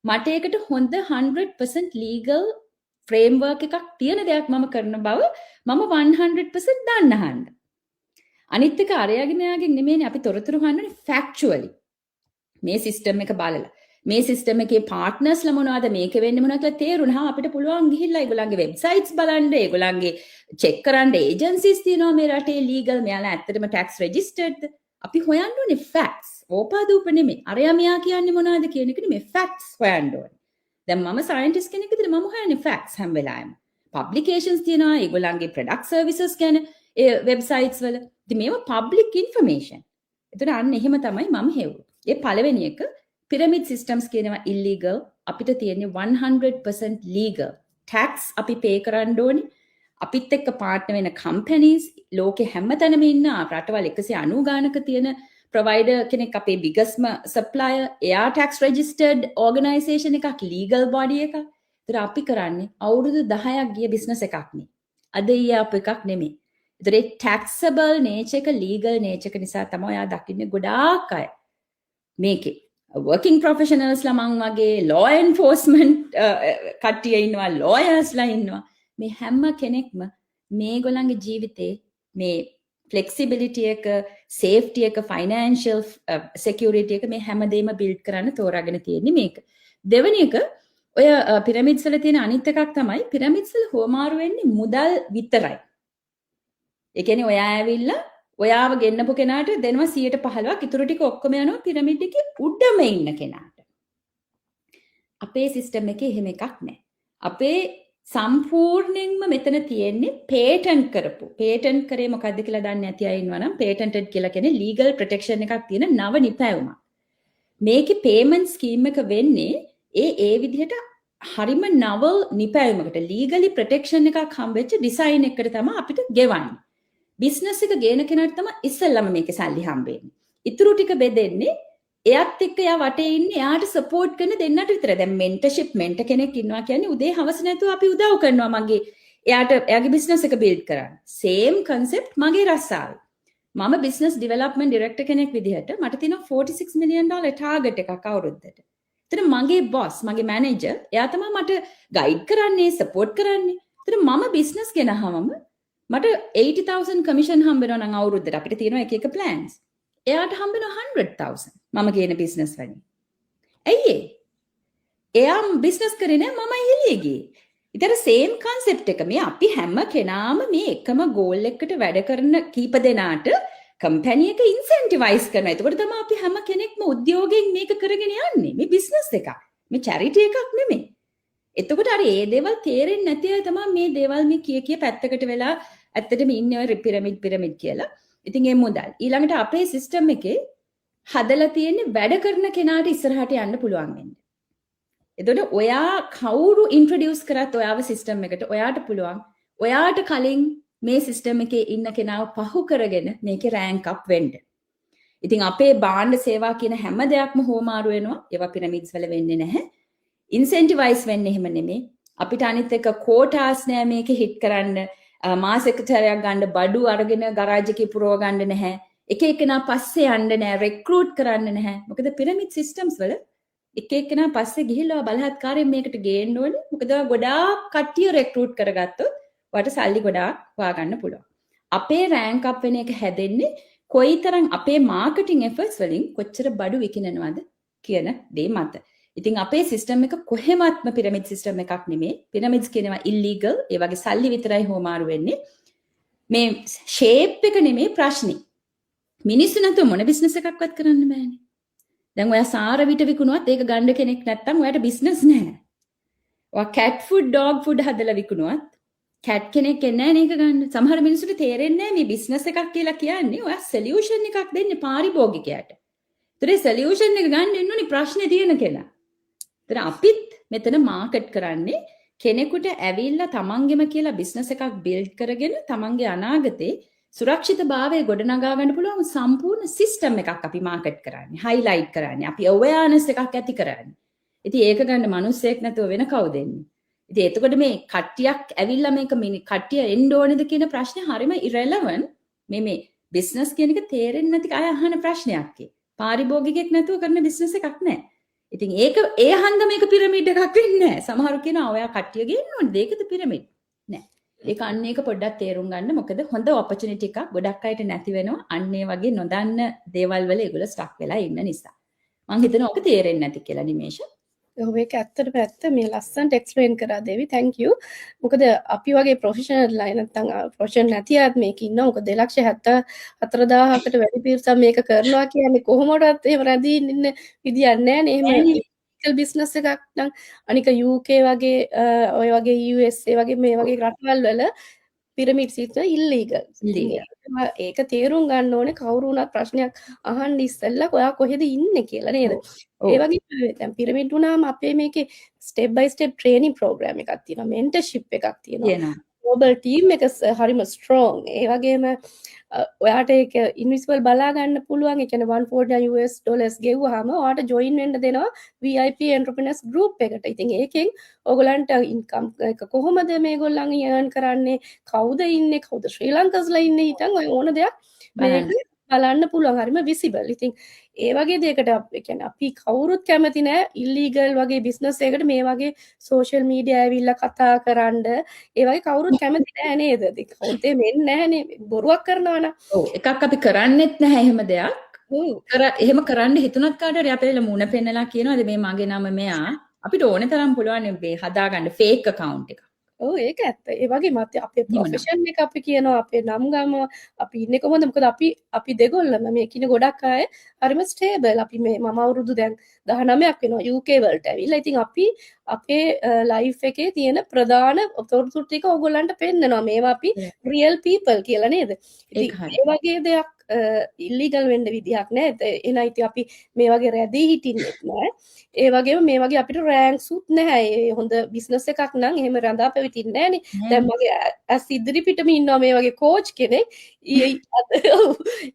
මට ඒකට හොඳ 100% ලීගල් ෆ්‍රේම්වර්ක් එකක් තියෙන දෙයක් මම කරන බව මම 100% දන්නහන්න. අනිත් එක අරයාගේ මෙයාගෙන් නෙමෙයිනේ අපි තොරතුරු හොයන්නේ ෆැක්චුවලි. මේ සිස්ටම් එක බලලා මේ සිස්ටම් එකේ පාර්ට්නර්ස්ලා මොනවද මේක වෙන්නේ මොනවද කියලා තේරුණා අපිට පුළුවන් ගිහිල්ලා ඒගොල්ලන්ගේ වෙබ්සයිට්ස් බලන්න ඒගොල්ලන්ගේ චෙක් කරන්න ඒජන්සිස් තියෙනවා මේ රටේ ලීගල් මෙයාලා ඇත්තටම ටැක්ස් රෙජිස්ටර්ඩ්ද අපි හොයන්න ඕනේ ෆැක්ට්ස් ඕපාදූප නෙමෙයි අරයා මෙයා කියන්නේ මොනවද කියන එක නෙමෙයි ෆැක්ට්ස් හොයන්න ඕනේ දැන් මම සයන්ටිස්ට් කෙනෙක් විදිහට මම හොයන්නේ ෆැක්ට්ස් හැම වෙලාවෙම පබ්ලිකේෂන්ස් තියෙනවා ඒගොල්ලන්ගේ ප්‍රොඩක්ට් සර්විසස් ගැන ඒ වෙබ්සයිට්ස් වල ඉතින් මේවා පබ්ලික් ඉන්ෆර්මේෂන් එතන අන්න එහෙම තමයි මම හෙව්වේ ඒ පළවෙනි එක පිරමිඩ් සිස්ටම්ස් කියනවා ඉල්ලීගල් අපිට තියෙන්නේ 100% ලීගල් ටැක්ස් අපි පේ කරන්න ඕනේ අපිත් එක්ක පාර්ට්නර් වෙන කම්පැනිස් ලෝකේ හැමතැනම ඉන්න රටවල් 190 ගානක තියෙන ප්‍රොවයිඩර් කෙනෙක් අපේ බිගස්ම සප්ලයර් එයා ටැක්ස් රෙජිස්ටර්ඩ් ඕගනයිසේෂන් එකක් ලීගල් බොඩි එකක්. ඒතර අපි කරන්නේ අවුරුදු 10ක් ගිය බිස්නස් එකක් නේ. අද ඊයේ අප එකක් නෙමෙයි. ඒතර ඒ ටැක්සබල් නේචර් එක ලීගල් නේචර් එක නිසා තමයි ඔයා දකින්නේ ගොඩාක් අය මේකේ working professionals ලා මං වගේ law enforcement කට්ටිය ඉන්නවා lawyers ලා ඉන්නවා මේ හැම කෙනෙක්ම මේගොල්ලන්ගේ ජීවිතේ මේ flexibility එක safety එක financial security එක මේ හැමදේම build කරන්න තෝරාගෙන තියෙන්නේ මේක දෙවෙනි එක ඔය pyramids වල තියෙන අනිත් එකක් තමයි pyramids වල හොමාරු වෙන්නේ මුදල් විතරයි ඒ කියන්නේ ඔයා ඇවිල්ලා ඔයාව ගෙන්නපු කෙනාට දෙනවා 115ක් ඉතුරු ටික ඔක්කොම යනවා පිරමිඩ් එකේ උඩම ඉන්න කෙනාට. අපේ සිස්ටම් එකේ එහෙම එකක් නැහැ. අපේ සම්පූර්ණයෙන්ම මෙතන තියෙන්නේ පේටන්ට් කරපු. පේටන්ට් කරේ මොකද්ද කියලා දන්නේ නැති අය ඉන්නවා නම් පේටන්ටඩ් කියලා කියන්නේ ලීගල් ප්‍රොටෙක්ෂන් එකක් තියෙන නව නිපැයුමක්. මේකේ පේමන්ට් ස්කීම් එක වෙන්නේ ඒ විදිහට හරිම නව නිපැයුමකට ලීගලි ප්‍රොටෙක්ෂන් එකක් හම්බෙච්ච ඩිසයින් එකකට තමයි අපිට ගෙවන්නේ. බිස්නස් එක ගේන කෙනාට තමයි ඉස්සෙල්ලාම මේකේ සල්ලි හම්බෙන්නේ. ඉතුරු ටික බෙදෙන්නේ එයාත් එක්ක එයා වටේ ඉන්නේ එයාට සපෝට් කරන දෙන්නට විතරයි. දැන් මෙන්ටර්ෂිප් මෙන්ටර් කෙනෙක් ඉන්නවා කියන්නේ උදේ හවස නැතුව අපි උදව් කරනවා මගේ එයාට එයාගේ බිස්නස් එක බිල්ඩ් කරන්න. සේම් කන්සෙප්ට් මගේ රස්සාවේ. මම බිස්නස් ඩෙවලොප්මන්ට් ඩිරෙක්ටර් කෙනෙක් විදිහට මට තියෙනවා $46 million ටාගට් එකක් අවුරුද්දට. එතන මගේ බොස් මගේ මැනේජර් එයා තමයි මට ගයිඩ් කරන්නේ සපෝට් කරන්නේ. එතන මම බිස්නස් ගෙනහමම මට 80,000 කමිෂන් හම්බෙනවා නම් අවුරුද්දට අපිට තියෙනවා එක එක ප්ලෑන්ස්. එයාට හම්බෙනවා 100,000 මම කියන බිස්නස් වලින්. ඇයි ඒ? එයා බිස්නස් කරේ නෑ මමයි එළියේ ගියේ. ඉතින් සේම් කන්සෙප්ට් එක මේ අපි හැම කෙනාම මේ එකම ගෝල් එකකට වැඩ කරන කීප දෙනාට කම්පැනි එක ඉන්සෙන්ටිවයිස් කරනවා. එතකොට තමයි අපි හැම කෙනෙක්ම උද්‍යෝගයෙන් මේක කරගෙන යන්නේ. මේ බිස්නස් එකක්. මේ චැරිටි එකක් නෙමෙයි. එතකොට අර ඒ දේවල් තේරෙන්නේ නැති අය තමයි මේ දේවල් මේ කිය පැත්තකට වෙලා ඇත්තටම ඉන්නේ ඔය පිරමිඩ් කියලා. ඉතින් ඒ මුදල්. ඊළඟට අපේ සිස්ටම් එකේ හදලා තියෙන්නේ වැඩ කරන කෙනාට ඉස්සරහට යන්න පුළුවන් වෙන්නේ. එතකොට ඔයා කවුරු ඉන්ට්‍රොඩියුස් කරත් ඔයාව සිස්ටම් එකට ඔයාට පුළුවන් ඔයාට කලින් මේ සිස්ටම් එකේ ඉන්න කෙනාව පහු කරගෙන මේකේ රෑන්ක් අප් වෙන්න. ඉතින් අපේ භාණ්ඩ සේවා කියන හැම දෙයක්ම හෝමාරු වෙනවා. ඒවා පිරමිඩ්ස් වල වෙන්නේ නැහැ. ඉන්සෙන්ටිවයිස් වෙන්නේ එහෙම නෙමෙයි. අපිට අනිත් එක කෝටාස් නෑ මේක හිට් කරන්න. මාසෙකටරයක් ගන්න බඩු අරගෙන ගරාජ් එකේ පුරව ගන්න නැහැ. එක එකනා පස්සේ යන්න නැහැ. රෙක්රූට් කරන්න නැහැ. මොකද පිරමිඩ් සිස්ටම්ස් වල එක එකනා පස්සේ ගිහිල්ලා බලහත්කාරයෙන් මේකට ගේන්න ඕනේ. මොකද ගොඩාක් කට්ටිය රෙක්රූට් කරගත්තොත් ඔයාට සල්ලි ගොඩාක් හොයාගන්න පුළුවන්. අපේ රෑන්ක් අප් වෙන එක හැදෙන්නේ කොයිතරම් අපේ මාකටිං එෆර්ට්ස් වලින් කොච්චර බඩු විකිනනවද කියන දේ මත. ඉතින් අපේ සිස්ටම් එක කොහෙමත්ම පිරමිඩ් සිස්ටම් එකක් නෙමෙයි. පිරමිඩ්ස් කියනවා ඉල්ලීගල්. ඒ වගේ සල්ලි විතරයි හොමාරු වෙන්නේ. මේ ෂේප් එක නෙමෙයි ප්‍රශ්නේ. මිනිස්සු නැතුව මොන බිස්නස් එකක්වත් කරන්න බෑනේ. දැන් ඔයා සාර විට විකුණුවත් ඒක ගන්න කෙනෙක් නැත්තම් ඔයාට බිස්නස් නැහැ. ඔයා කැට් ෆුඩ්, ඩොග් ෆුඩ් හදලා විකුණුවත් කැට් කෙනෙක් එන්නේ නැහැ නේක ගන්න. සමහර මිනිස්සුන්ට තේරෙන්නේ නැහැ මේ බිස්නස් එකක් කියලා කියන්නේ. ඔයා සොලියුෂන් එකක් දෙන්නේ පාරිභෝගිකයාට. ඒතරේ සොලියුෂන් එක ගන්න එන්නුනේ ප්‍රශ්නේ තියෙන කෙනා. ඒතර අපිත් මෙතන මාකට් කරන්නේ කෙනෙකුට ඇවිල්ලා තමන්ගෙම කියලා බිස්නස් එකක් බිල්ඩ් කරගෙන තමන්ගේ අනාගතේ සුරක්ෂිතභාවය ගොඩනගා ගන්න පුළුවන් සම්පූර්ණ සිස්ටම් එකක් අපි මාකට් කරන්නේ. හයිලයිට් කරන්නේ. අපි අවයර්නස් එකක් ඇති කරන්නේ. ඉතින් ඒක ගන්න මිනිස්සෙක් නැතුව වෙන කවුද එන්නේ? ඉතින් එතකොට මේ කට්ටියක් ඇවිල්ලා මේක කට්ටිය එන්න ඕනේද කියන ප්‍රශ්නේ හරිම ඉරෙලෙවන්ට්. මේ බිස්නස් කියන එක තේරෙන්නේ නැති අය අහන ප්‍රශ්නයක්. පාරිභෝගිකෙක් නැතුව කරන බිස්නස් එකක් නෑ. ඉතින් ඒක ඒ හන්ද මේක පිරමිඩ් එකක් වෙන්නේ නැහැ. සමහරු කියනවා ඔයා කට්ටිය ගේන්න ඕනේ. ඒකද පිරමිඩ්? නෑ. ඒක අන්න ඒක පොඩ්ඩක් තේරුම් ගන්න. මොකද හොඳ ඔපචුනිටි එකක් ගොඩක් අයට නැති වෙනවා. අන්න ඒ වගේ නොදන්න දේවල් වල ඒගොල්ලෝ ස්ටක් වෙලා ඉන්න නිසා. මම හිතනවා ඔක තේරෙන්නේ නැති කියලා නිමේෂ. ඔව් ඒක ඇත්තටම ඇත්ත. මේ ලස්සනට එක්ස්ප්ලেইন කරා දේවි. thank you. මොකද අපි වගේ ප්‍රොෆෙෂනල් අය නැත්නම් ප්‍රොෆෙෂනල් නැති අයත් මේක ඉන්නවා. මොකද 2,74,000කට වැඩි පිරිසක් මේක කරනවා කියන්නේ කොහොමවත් එහෙම රැඳී ඉන්න විදියක් නැහැ නේ. එහෙම බිස්නස් එකක් නම් අනික UK වගේ ඔය වගේ USA වගේ මේ වගේ රටවල් වල පිරමිඩ් සිස්ටම් ඉල්ලීගල්. ඒක තේරුම් ගන්න ඕනේ කවුරු වුණත් ප්‍රශ්නයක් අහන්න ඉස්සෙල්ලා ඔයා කොහෙද ඉන්නේ කියලා නේද? ඒ වගේ දැන් පිරමිඩ් වුණාම අපේ මේකේ ස්ටෙප් බයි ස්ටෙප් ට්‍රේනින් ප්‍රෝග්‍රෑම් එකක් තියෙනවා. මෙන්ටර්ෂිප් එකක් තියෙනවා. ග්ලෝබල් ටීම් එක හරිම ස්ට්‍රෝං. ඒ වගේම ඔයාට ඒක ඉන්විසිබල් බලා ගන්න පුළුවන්. ඒ කියන්නේ $149 ගෙවුවාම ඔයාට ජොයින් වෙන්න දෙනවා VIP entrepreneurs group එකට. ඉතින් ඒකෙන් ඔයගලන්ට ඉන්කම් එක කොහොමද මේගොල්ලන් earn කරන්නේ? කවුද ඉන්නේ? කවුද ශ්‍රී ලංකාවස්ලා ඉන්නේ? හිටන් ඔය ඕන දෙයක් මේක බලන්න පුළුවන්. හරිම විසිබල්. ඉතින් ඒ වගේ දෙයකට ඒ කියන්නේ අපි කවුරුත් කැමති නෑ ඉල්ලීගල් වගේ බිස්නස් එකකට මේ වගේ සෝෂල් මීඩියා ඇවිල්ලා කතා කරන්න. ඒ වගේ කවුරුත් කැමති නෑ නේද? ඒක කවුරුත් මෙන්න නැහනේ බොරුවක් කරනවා නම්. ඔව් එකක් අපි කරන්නෙත් නැහැ එහෙම දෙයක්. එහෙම කරන්න හිතුණත් කාට හරි අපේ මුණ පෙන්නලා කියනවාද මේ මගේ නම මෙයා අපිට ඕනේ තරම් පුළුවන් මේ හදාගන්න ෆේක් account එක. ඔව් ඒක ඇත්ත. ඒ වගේ මත අපේ ප්‍රොෆෙෂන් එක අපි කියනවා අපේ නම් ගම අපි ඉන්නේ කොහොමද? මොකද අපි දෙගොල්ලම මේ කින ගොඩක් අය හරිම ස්ටේබල්. අපි මේ මම අවුරුදු දැන් 19ක් වෙනවා UK වලට ඇවිල්ලා. ඉතින් අපි අපේ ලයිෆ් එකේ තියෙන ප්‍රධාන තොරතුරු ටික ඕගොල්ලන්ට පෙන්නනවා. මේවා අපි රියල් පීපල් කියලා නේද? ඉතින් ඒ වගේ දෙයක් ඉල්ලීගල් වෙන්න විදිහක් නැහැ. එහෙනම් ඉතින් අපි මේ වගේ රැඳී හිටින්නෙත් නෑ. ඒ වගේම මේ වගේ අපිට රෑන්ක්ස් උත් නැහැ. ඒ හොඳ බිස්නස් එකක් නම් එහෙම රඳා පැවතින්නේ නැහනේ. දැන් මගේ ඇස් ඉදිරි පිටම ඉන්නවා මේ වගේ කෝච් කෙනෙක්.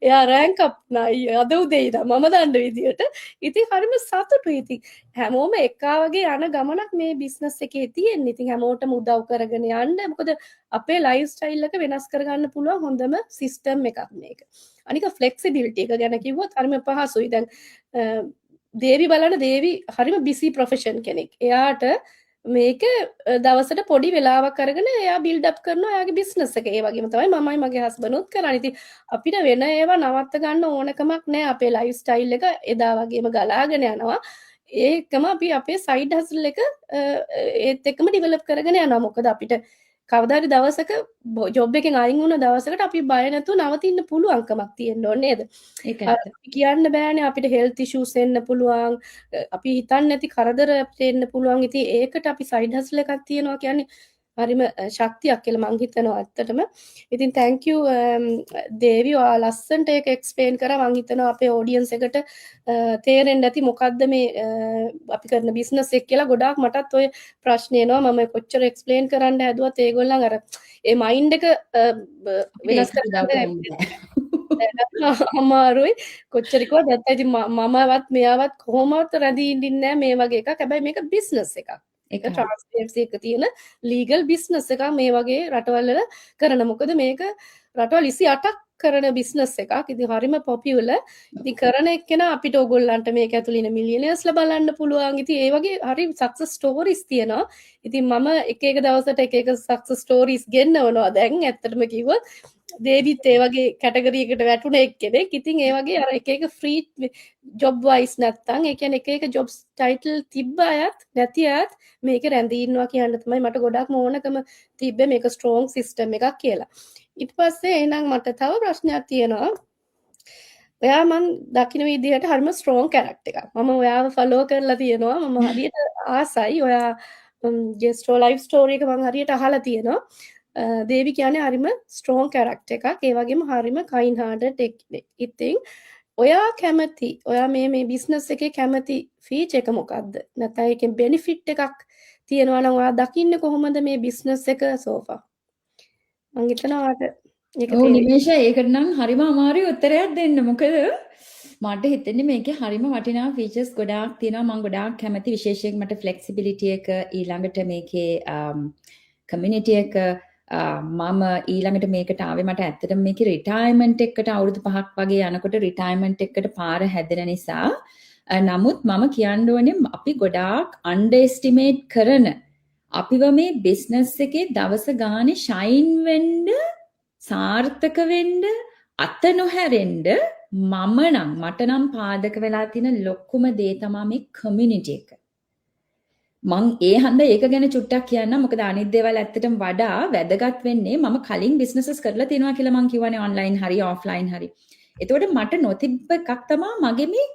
එයා රෑන්ක් අප් නයි අද උදේ ඉඳන් මම දන්න විදියට. ඉතින් හරිම සතුටුයි. ඉතින් හැමෝම එකා වගේ යන ගමනක් මේ බිස්නස් එකේ තියෙන්නේ. ඉතින් හැමෝටම උදව් කරගෙන යන්න. මොකද අපේ ලයිෆ් ස්ටයිල් එක වෙනස් කරගන්න පුළුවන් හොඳම සිස්ටම් එකක් මේක. අනික ෆ්ලෙක්සිබිලිටි එක ගැන කිව්වොත් හරිම පහසුයි. දැන් දේවි බලන දේවි හරිම බිසි ප්‍රොෆෙෂන් කෙනෙක්. එයාට මේක දවසට පොඩි වෙලාවක් අරගෙන එයා බිල්ඩ් අප් කරනවා එයාගේ බිස්නස් එක. ඒ වගේම තමයි මමයි මගේ හස්බන්ඩ්ුත් කරන්නේ. ඉතින් අපිට වෙන ඒවා නවත්ත ගන්න ඕනකමක් නැහැ. අපේ ලයිෆ් ස්ටයිල් එක එදා වගේම ගලාගෙන යනවා. ඒකම අපි අපේ සයිඩ් හසල් එක ඒත් එක්කම ඩිවලොප් කරගෙන යනවා. මොකද අපිට කවදා හරි දවසක ජොබ් එකෙන් අයින් වුණ දවසකට අපි බය නැතුව නවතින්න පුළුවන්කමක් තියෙන්න ඕනේ නේද? ඒක අර ඇත්ත. කියන්න බෑනේ අපිට හෙල්ත් ඉෂුස් එන්න පුළුවන්. අපි හිතන්නේ නැති කරදර අපිට එන්න පුළුවන්. ඉතින් ඒකට අපි සයිඩ් හසල් එකක් තියනවා කියන්නේ හරිම ශක්තියක් කියලා මං හිතනවා ඇත්තටම. ඉතින් thank you දේවි ඔයා ලස්සනට ඒක එක්ස්ප්ලেইন කරා. මං හිතනවා අපේ ඔඩියන්ස් එකට තේරෙන්න ඇති මොකද්ද මේ අපි කරන බිස්නස් එක කියලා. ගොඩාක් මටත් ඔය ප්‍රශ්න එනවා. මම කොච්චර එක්ස්ප්ලেইন කරන්න හැදුවත් ඒගොල්ලන් අර ඒ මයින්ඩ් එක වෙනස් කරගන්න අමාරුයි. කොච්චර කිව්වත් නැත්නම් ඉතින් මමවත් මෙයාවත් කොහොමවත් රැඳී ඉඳින්නේ නැහැ මේ වගේ එකක්. හැබැයි මේක බිස්නස් එකක්. ඒක ට්‍රාන්ස්පරන්සි එක තියෙන ලීගල් බිස්නස් එකක් මේ වගේ රටවල් වල කරන. මොකද මේක රටවල් 28ක් කරන බිස්නස් එකක්. ඉතින් හරිම පොපියුලර්. ඉතින් කරන එක්කෙනා අපිට ඕගොල්ලන්ට මේක ඇතුළේ ඉන්න මිලියනර්ස්ලා බලන්න පුළුවන්. ඉතින් ඒ වගේ හරි සක්සස් ස්ටෝරිස් තියෙනවා. ඉතින් මම එක එක දවසට එක එක සක්සස් ස්ටෝරිස් ගෙන්නවනවා දැන් ඇත්තටම කිව්වොත්. දේවිත් ඒ වගේ කැටගරි එකට වැටුණ එක්කෙනෙක්. ඉතින් ඒ වගේ අර එක එක ෆ්‍රී ජොබ් වයිස් නැත්තම් ඒ කියන්නේ එක එක ජොබ්ස් ටයිටල් තිබ්බ අයත් නැති අයත් මේක රැඳී ඉන්නවා කියන්න තමයි මට ගොඩක්ම ඕනකම තිබ්බේ මේක ස්ට්‍රෝං සිස්ටම් එකක් කියලා. ඊට පස්සේ එහෙනම් මට තව ප්‍රශ්නයක් තියෙනවා. ඔයා මං දකින්න විදිහට හරිම ස්ට්‍රෝං කැරක්ටර් එකක්. මම ඔයාව ෆලෝ කරලා තියෙනවා. මම හරියට ආසයි. ඔයා ජෙස්ටෝ ලයිෆ් ස්ටෝරි එක මං හරියට අහලා තියෙනවා. දේවි කියන්නේ හරිම ස්ට්‍රෝං කැරක්ටර් එකක්. ඒ වගේම හරිම කයින් හાર્ටඩ් එකෙක්. ඉතින් ඔයා කැමති ඔයා මේ බිස්නස් එකේ කැමති ෆීචර් එක මොකක්ද? නැත්නම් ඒකෙන් බෙනිෆිට් එකක් තියෙනවා නම් ඔයා දකින්නේ කොහොමද මේ බිස්නස් එක සෝෆා? මං හිතනවා ඔයාට ඒක ඔව් නිමේෂා ඒකට නම් හරිම අමාරුයි උත්තරයක් දෙන්න. මොකද මට හිතෙන්නේ මේකේ හරිම වටිනා ෆීචර්ස් ගොඩාක් තියෙනවා. මම ගොඩාක් කැමති විශේෂයෙන් මට ෆ්ලෙක්සිබිලිටි එක ඊළඟට මේකේ කමියුනිටි එක මම ඊළඟට මේකට ආවේ මට ඇත්තටම මේකේ රිටයර්මන්ට් එකකට අවුරුදු 5ක් වගේ යනකොට රිටයර්මන්ට් එකකට පාර හැදෙන නිසා නමුත් මම කියන්න ඕනේ අපි ගොඩාක් අන්ඩර්එස්ටිමේට් කරන අපිව මේ බිස්නස් එකේ දවස ගානේ ෂයින් වෙන්න සාර්ථක වෙන්න අත නොහැරෙන්න මට නම් පාදක වෙලා තියෙන ලොකුම දේ තමයි මේ කමියුනිටි එක. මං ඒ හන්ද ඒක ගැන චුට්ටක් කියන්න. මොකද අනිත් දේවල් ඇත්තටම වඩා වැදගත් වෙන්නේ මම කලින් බිස්නසස් කරලා තියෙනවා කියලා මං කියවනේ ඔන්ලයින් හරි ඔෆ්ලයින් හරි. එතකොට මට නොතිබ්බ එකක් තමයි මගේ මේ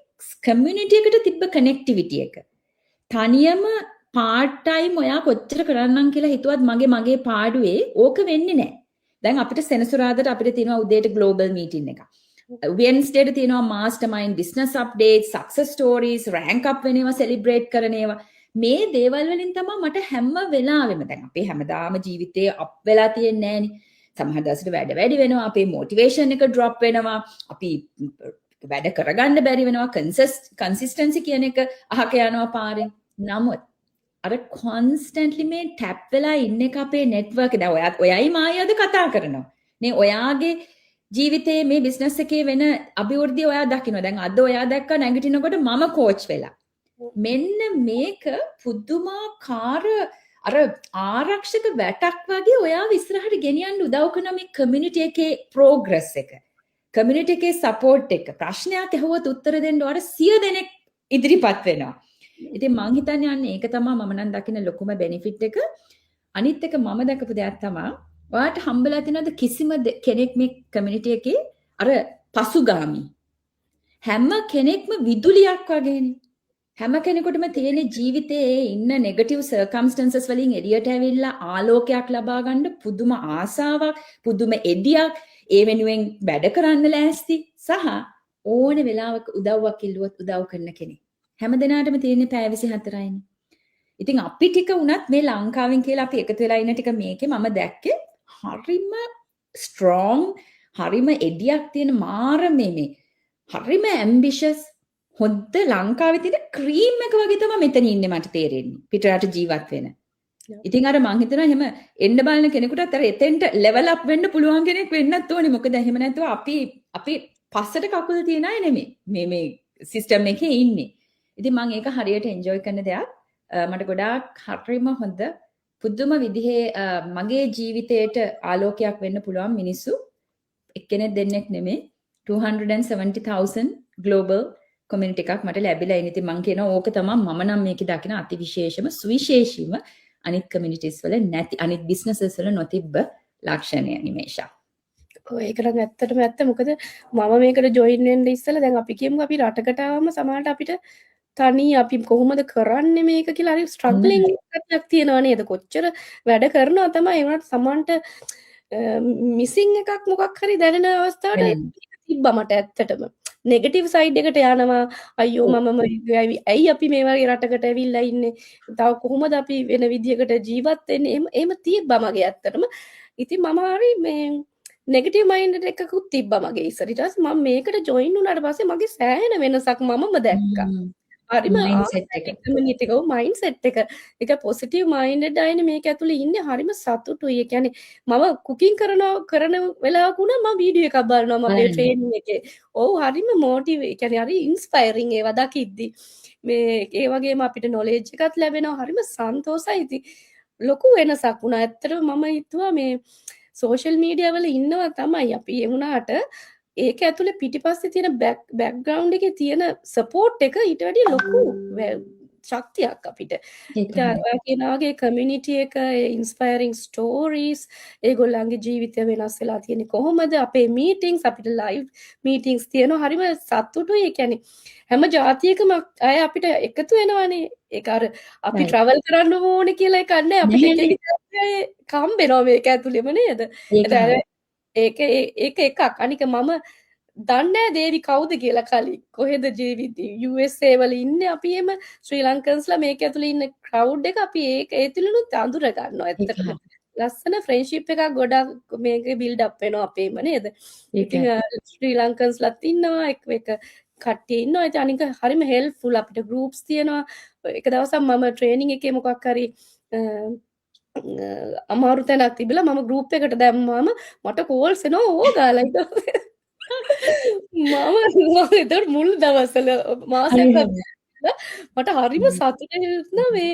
කමියුනිටි එකට තිබ්බ කනෙක්ටිවිටි එක. තනියම පාර්ට් ටයිම් ඔයා කොච්චර කරන්නම් කියලා හිතුවත් මගේ පාඩුවේ ඕක වෙන්නේ නැහැ. දැන් අපිට සෙනසුරාදාට අපිට තියෙනවා උදේට ග්ලෝබල් මීටින් එකක්. වෙන්ස්ඩේට තියෙනවා mastermind business updates, success stories, rank up වෙන ඒවා සෙලිබ්‍රේට් කරන ඒවා. මේ දේවල් වලින් තමයි මට හැම වෙලාවෙම දැන් අපේ හැමදාම ජීවිතේ අප් වෙලා තියෙන්නේ නැහනේ. සමහර දවසට වැඩි වෙනවා, අපේ මොටිවේෂන් එක ඩ්‍රොප් වෙනවා, අපි වැඩ කරගන්න බැරි වෙනවා, කන්සිස්ටන්සි කියන එක අහක යනවා පාරෙන්. නමුත් අර කොන්ස්ටන්ට්ලි මේ ටැප් වෙලා ඉන්න එක අපේ නෙට්වර්ක් එක. දැන් ඔයයි මායි අද කතා කරනවා. නේ ඔයාගේ ජීවිතයේ මේ බිස්නස් එකේ වෙන අභිවෘද්ධිය ඔයා දකිනවා. දැන් අද ඔයා දැක්ක නැගිටිනකොට මම කෝච් වෙලා. මෙන්න මේක පුදුමාකාර අර ආරක්ෂක වැටක් වගේ ඔයාව ඉස්සරහට ගෙනියන්න උදව් කරන මේ කමියුනිටි එකේ ප්‍රෝග්‍රස් එක. කමියුනිටි එකේ සපෝට් එක. ප්‍රශ්නයක් ඇහුවොත් උත්තර දෙන්න ඔයාලට 100 දෙනෙක් ඉදිරිපත් වෙනවා. ඉතින් මං හිතන්නේ යන්නේ ඒක තමයි මම නම් දකින්න ලොකුම බෙනිෆිට් එක. අනිත් එක මම දැකපු දෙයක් තමයි ඔයාට හම්බෙලා තියෙනවද කිසිම කෙනෙක් මේ කමියුනිටි එකේ අර පසුගාමි. හැම කෙනෙක්ම විදුලියක් වගේනේ. හැම කෙනෙකුටම තියෙන ජීවිතයේ ඉන්න නෙගටිව් සර්කම්ස්ටැන්සස් වලින් එළියට ඇවිල්ලා ආලෝකයක් ලබා ගන්න පුදුම ආසාවක්, පුදුම එදියක්, ඒ වෙනුවෙන් වැඩ කරන්න ලෑස්ති සහ ඕන වෙලාවක උදව්වක් ඉල්ලුවොත් උදව් කරන කෙනෙක්. හැම දිනාටම තියෙන පැය 24යිනේ. ඉතින් අපි ටික උනත් මේ ලංකාවෙන් කියලා අපි එකතු වෙලා ඉන්න ටික මේකේ මම දැක්කේ හරිම ස්ට්‍රෝං, හරිම එදියක් තියෙන මාර මේ හරිම ඇම්බිෂස් හොද්ද ලංකාවේ තියෙන ක්‍රීම් එක වගේ තමයි මෙතන ඉන්නේ මට තේරෙන්නේ. පිටරට ජීවත් වෙන. ඉතින් අර මං හිතනවා එහෙම එන්න බලන කෙනෙකුටත් අර එතෙන්ට ලෙවල් අප් වෙන්න පුළුවන් කෙනෙක් වෙන්නත් ඕනේ. මොකද එහෙම නැතුව අපි පස්සට කකුල් තියන අය නෙමෙයි. මේ සිස්ටම් එකේ ඉන්නේ. ඉතින් මං ඒක හරියට එන්ජොයි කරන දෙයක්. මට ගොඩාක් හරිම හොඳ පුදුම විදිහේ මගේ ජීවිතයට ආලෝකයක් වෙන්න පුළුවන් මිනිස්සු එක්කෙනෙක් දෙන්නෙක් නෙමෙයි 270,000 global කමියුනිටි එකක් මට ලැබිලා ඉන්නේ. ඉතින් මම කියනවා ඕක තමයි මම නම් මේකේ දකින අතිවිශේෂම සුවිශේෂීම අනිත් කමියුනිටිස් වල නැති අනිත් බිස්නසස් වල නොතිබ්බ ලක්ෂණය නිමේෂා. ඔය ඒක නම් ඇත්තටම ඇත්ත. මොකද මම මේකට ජොයින් වෙන්න ඉස්සෙල්ලා දැන් අපි කියමු අපි රටකට ආවම සමහරට අපිට තනි අපි කොහොමද කරන්නේ මේක කියලා හරි ස්ට්‍රග්ලින් එකක් තියෙනවා නේද? කොච්චර වැඩ කරනවා තමයි ඒ වුණාට සමහරට මිසින් එකක් මොකක් හරි දැනෙන අවස්ථාවට තිබ්බා මට ඇත්තටම. නෙගටිව් සයිඩ් එකට යනවා. අයියෝ මම ඇයි අපි මේ වගේ රටකට ඇවිල්ලා ඉන්නේ? තව කොහොමද අපි වෙන විදියකට ජීවත් වෙන්නේ? එහෙම තිබ්බා මගේ ඇත්තටම. ඉතින් මම හරි මේ නෙගටිව් මයින්ඩ් එකකුත් තිබ්බා මගේ ඉස්සර. ඊට පස්සේ මම මේකට ජොයින් වුණාට පස්සේ මගේ සෑහෙන වෙනසක් මමම දැක්කා. හරිම මයින්ඩ්සෙට් එක. මයින්ඩ්සෙට් එක. ඒක පොසිටිව් මයින්ඩ්ඩ් අයනේ මේක ඇතුලේ ඉන්නේ හරිම සතුටුයි. ඒ කියන්නේ මම කුකින් කරන වෙලාවක උනා මම වීඩියෝ එකක් බලනවා මගේ ට්‍රේනින් එකේ. ඔව් හරිම මොටිවේ. ඒ කියන්නේ හරි ඉන්ස්පයරින් ඒවා දකිද්දි. මේ ඒ වගේම අපිට නොලෙජ් එකක් ලැබෙනවා. හරිම සන්තෝසයි. ඉතින් ලොකු වෙනසක් වුණා. ඇත්තටම මම හිතුවා මේ සෝෂල් මීඩියා වල ඉන්නවා තමයි අපි ඒ වුණාට ඒක ඇතුලේ පිටිපස්සේ තියෙන බෑග්ග්‍රවුන්ඩ් එකේ තියෙන සපෝට් එක ඊට වැඩිය ලොකු ශක්තියක් අපිට. ඒකේ කමියුනිටි එක ඉන්ස්පයරිං ස්ටෝරීස් ඒගොල්ලන්ගේ ජීවිතය වෙනස් වෙලා තියෙන්නේ කොහොමද? අපේ මීටින්ග්ස් අපිට ලයිව් මීටින්ග්ස් තියෙනවා. හරිම සතුටුයි. ඒ කියන්නේ හැම ජාතියකම අය අපිට එකතු වෙනවනේ. ඒක අර අපි ට්‍රැවල් කරන්න ඕනේ කියලා එකක් නැහැ. අපිට කම්බෙනවා මේක ඇතුළෙම නේද? ඒක එකක්. අනික මම දන්නේ දේවි කවුද කියලා කලින්. කොහෙද ජීවිතේ USA වල ඉන්නේ අපි එම ශ්‍රී ලංකන්ස්ලා මේක ඇතුළේ ඉන්න ක්‍රවුඩ් එක අපි ඒ තුලිනුත් අඳුර ගන්නවා ඇත්තටම. ලස්සන ෆ්‍රෙන්ඩ්ෂිප් එකක් ගොඩක් මේකේ බිල්ඩ් අප් වෙනවා අපේම නේද? ඉතින් ශ්‍රී ලංකන්ස්ලාත් ඉන්නවා එක කට්ටිය ඉන්නවා. ඉතින් අනික හරිම හෙල්ප්ෆුල් අපිට ගෲප්ස් තියෙනවා. එක දවසක් මම ට්‍රේනින් එකේ මොකක් හරි අමාරු තැනක් තිබිලා මම ගෲප් එකට දැම්මාම මට කෝල්ස් එනවා ඕගාලා මම එතකොට මුල් දවස්වල මාසයක් මට හරිම සතුටුයි මේ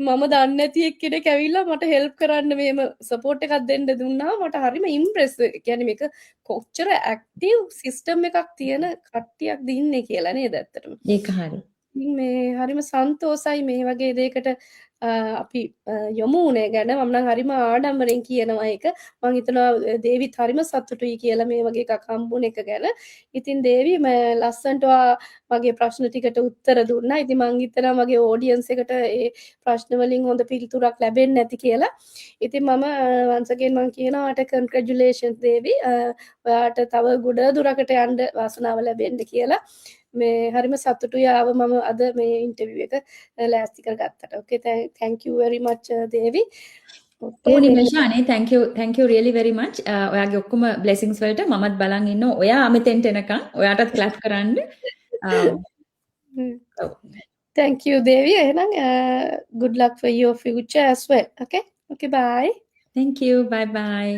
මම දන්නේ නැති එක්කෙනෙක් ඇවිල්ලා මට හෙල්ප් කරන්න මේම සපෝට් එකක් දෙන්න දුන්නා මට හරිම ඉම්ප්‍රෙස් කියන්නේ මේක කොච්චර ඇක්ටිව් සිස්ටම් එකක් තියෙන කට්ටියක්ද ඉන්නේ කියලා නේද ඇත්තටම ඒක හරි මේ හරිම සන්තෝසයි මේ වගේ දෙයකට අපි යොමු වුණේ ගැන මම නම් හරිම ආඩම්බරෙන් කියනවා ඒක මම හිතනවා දේවිත් හරිම සතුටුයි කියලා මේ වගේ එකක් හම්බුන එක ගැන. ඉතින් දේවි මම ලස්සන්ට මගේ ප්‍රශ්න ටිකට උත්තර දුන්නා. ඉතින් මම හිතනවා මගේ ඔඩියන්ස් එකට ඒ ප්‍රශ්න වලින් හොඳ පිළිතුරක් ලැබෙන්නේ නැති කියලා. ඉතින් මම once again මම කියනවා ට congratulations දේවි. ඔයාට තව ගොඩ දුරකට යන්න වාසනාව ලැබෙන්න කියලා. මේ හරිම සතුටුයි ආව මම අද මේ ඉන්ටර්විව් එක ලෑස්ති කරගත්තට. Okay thank you very much Devi. O නිමේෂානේ thank you really very much. ඔයාගේ ඔක්කොම blessings වලට මමත් බලන් ඉන්නවා. ඔයා මෙතෙන්ට එනකන් ඔයාටත් clap කරන්න. Thank you දේවි. එහෙනම් good luck for your future as well. Okay bye. Thank you. Bye bye.